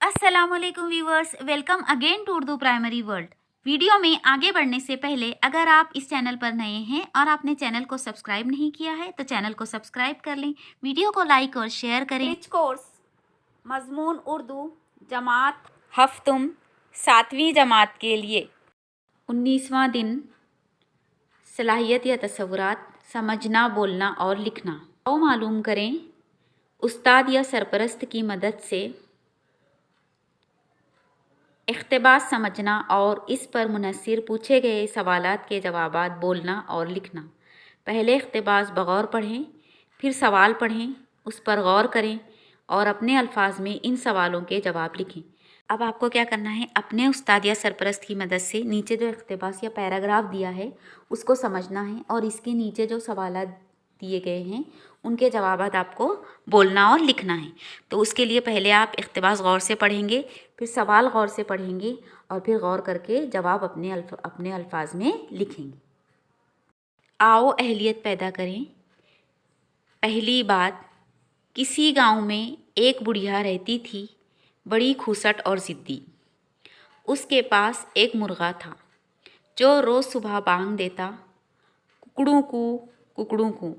अस्सलाम वालेकुम viewers, welcome again to Urdu primary world. Video में आगे बढ़ने से पहले अगर आप इस चैनल पर नए हैं और आपने चैनल को सब्सक्राइब नहीं किया है तो चैनल को सब्सक्राइब कर लें, वीडियो को लाइक और शेयर करें। रिच कोर्स मजमून उर्दू जमात हफ्तुम 7वीं जमात के लिए 19वां दिन सलाहियत या तसव्वुरात समझना, बोलना और लिखना। आओ मालूम करें उस्ताद या सरपरस्त की मदद से इख्तिबास समझना और इस पर मुनहसिर पूछे गए सवालात के जवाबात बोलना और लिखना। पहले इख्तिबास बगौर पढ़ें, फिर सवाल पढ़ें, उस पर गौर करें और अपने अल्फाज में इन सवालों के जवाब लिखें। अब आपको क्या करना है, अपने उस्ताद या सरपरस्त की मदद से नीचे जो इख्तिबास या पैराग्राफ दिया है उसको समझना है और इसके नीचे जो सवालात दिए गए हैं उनके जवाबात आपको बोलना और लिखना है। तो उसके लिए पहले आप इख्तिबास गौर से पढ़ेंगे, फिर सवाल गौर से पढ़ेंगे और फिर गौर करके जवाब अपने अल्फाज में लिखेंगे। आओ अहलियत पैदा करें। पहली बात, किसी गांव में एक बुढ़िया रहती थी, बड़ी खूसट और ज़िद्दी। उसके पास एक मुर्गा था जो रोज़ सुबह बांग देता, कुकड़ू कू कुकड़ू कू।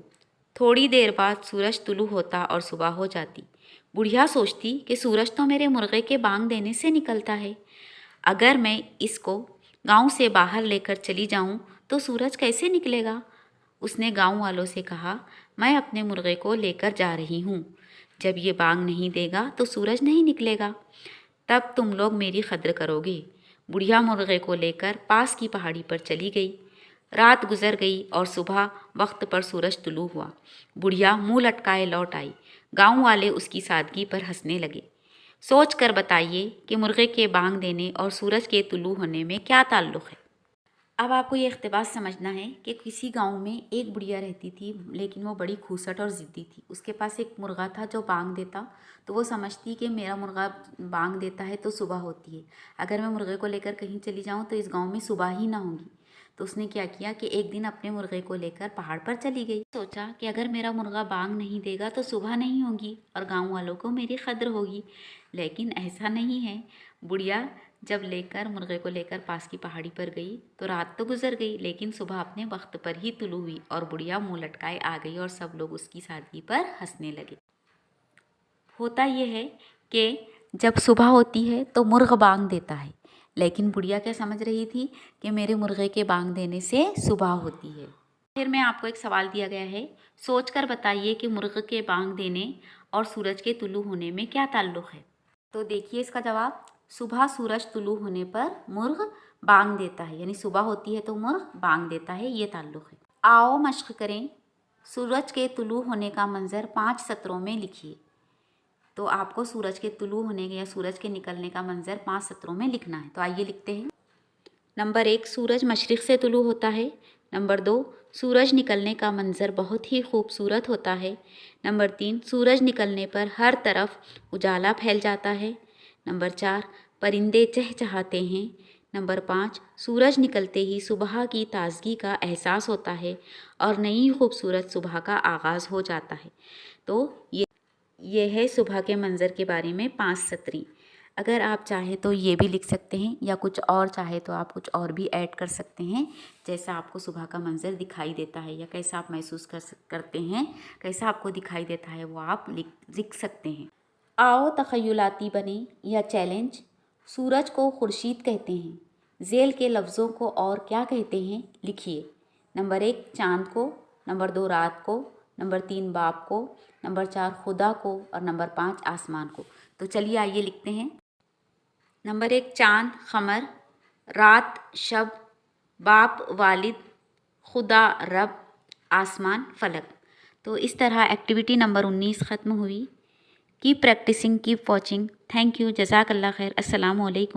थोड़ी देर बाद सूरज तुलू होता और सुबह हो जाती। बुढ़िया सोचती कि सूरज तो मेरे मुर्गे के बांग देने से निकलता है, अगर मैं इसको गांव से बाहर लेकर चली जाऊं तो सूरज कैसे निकलेगा। उसने गांव वालों से कहा, मैं अपने मुर्गे को लेकर जा रही हूं, जब ये बांग नहीं देगा तो सूरज नहीं निकलेगा, तब तुम लोग मेरी कद्र करोगे। बुढ़िया मुर्गे को लेकर पास की पहाड़ी पर चली गई। रात गुजर गई और सुबह वक्त पर सूरज तुलू हुआ। बुढ़िया मुंह लटकाए लौट आई। गांव वाले उसकी सादगी पर हंसने लगे। सोच कर बताइए कि मुर्गे के बांग देने और सूरज के तुलू होने में क्या ताल्लुक़ है। अब आपको ये इख्तिबास समझना है कि किसी गांव में एक बुढ़िया रहती थी, लेकिन वो बड़ी खूसट और ज़िद्दी थी। उसके पास एक मुर्गा था जो बांग देता, तो वो समझती कि मेरा मुर्गा बांग देता है तो सुबह होती है, अगर मैं मुर्गे को लेकर कहीं चली जाऊं तो इस गांव में सुबह ही ना होगी। तो उसने क्या किया कि एक दिन अपने मुर्गे को लेकर पहाड़ पर चली गई। सोचा कि अगर मेरा मुर्गा बांग नहीं देगा तो सुबह नहीं होगी और गाँव वालों को मेरी कद्र होगी, लेकिन ऐसा नहीं है। बुढ़िया जब मुर्गे को लेकर पास की पहाड़ी पर गई तो रात तो गुजर गई, लेकिन सुबह अपने वक्त पर ही तुलू हुई और बुढ़िया मुंह लटकाए आ गई और सब लोग उसकी सादगी पर हंसने लगे। होता यह है कि जब सुबह होती है तो मुर्ग बांग देता है, लेकिन बुढ़िया क्या समझ रही थी कि मेरे मुर्गे के बांग देने से सुबह होती है। फिर में आपको एक सवाल दिया गया है, सोचकर बताइए कि मुर्ग के बांग देने और सूरज के तुलू होने में क्या ताल्लुक़ है। तो देखिए इसका जवाब, सुबह सूरज तुलू होने पर मुर्ग बांग देता है, यानी सुबह होती है तो मुर्ग बांग देता है, ये ताल्लुक़ है। आओ मश्क करें। सूरज के तुलू होने का मंजर 5 सत्रों में लिखिए। तो आपको सूरज के तुलू होने या सूरज के निकलने का मंजर 5 सत्रों में लिखना है। तो आइए लिखते हैं। नंबर 1, सूरज मशरिक़ से तुलू होता है। नंबर 2, सूरज निकलने का मंजर बहुत ही खूबसूरत होता है। नंबर 3, सूरज निकलने पर हर तरफ उजाला फैल जाता है। नंबर 4, परिंदे चहचहाते हैं। नंबर 5, सूरज निकलते ही सुबह की ताज़गी का एहसास होता है और नई खूबसूरत सुबह का आगाज़ हो जाता है। तो ये है सुबह के मंज़र के बारे में 5 सतरें। अगर आप चाहें तो ये भी लिख सकते हैं, या कुछ और चाहे तो आप कुछ और भी ऐड कर सकते हैं, जैसा आपको सुबह का मंज़र दिखाई देता है या कैसा आप महसूस करते हैं, कैसा आपको दिखाई देता है, वो आप लिख सकते हैं। आओ तख़य्युलाती बने या चैलेंज। सूरज को खुर्शीद कहते हैं, ज़ेल के लफ्ज़ों को और क्या कहते हैं, लिखिए। नंबर 1, चाँद को। नंबर 2, रात को। नंबर 3, बाप को। नंबर 4, खुदा को। और नंबर 5, आसमान को। तो चलिए आइए लिखते हैं। नंबर 1, चाँद क़मर, रात शब, बाप वालिद, खुदा रब, आसमान फलक। तो इस तरह एक्टिविटी नंबर 19 ख़त्म हुई। Keep practicing, keep watching. Thank you, जज़ाकल्लाह खैर। अस्सलामु अलैकुम।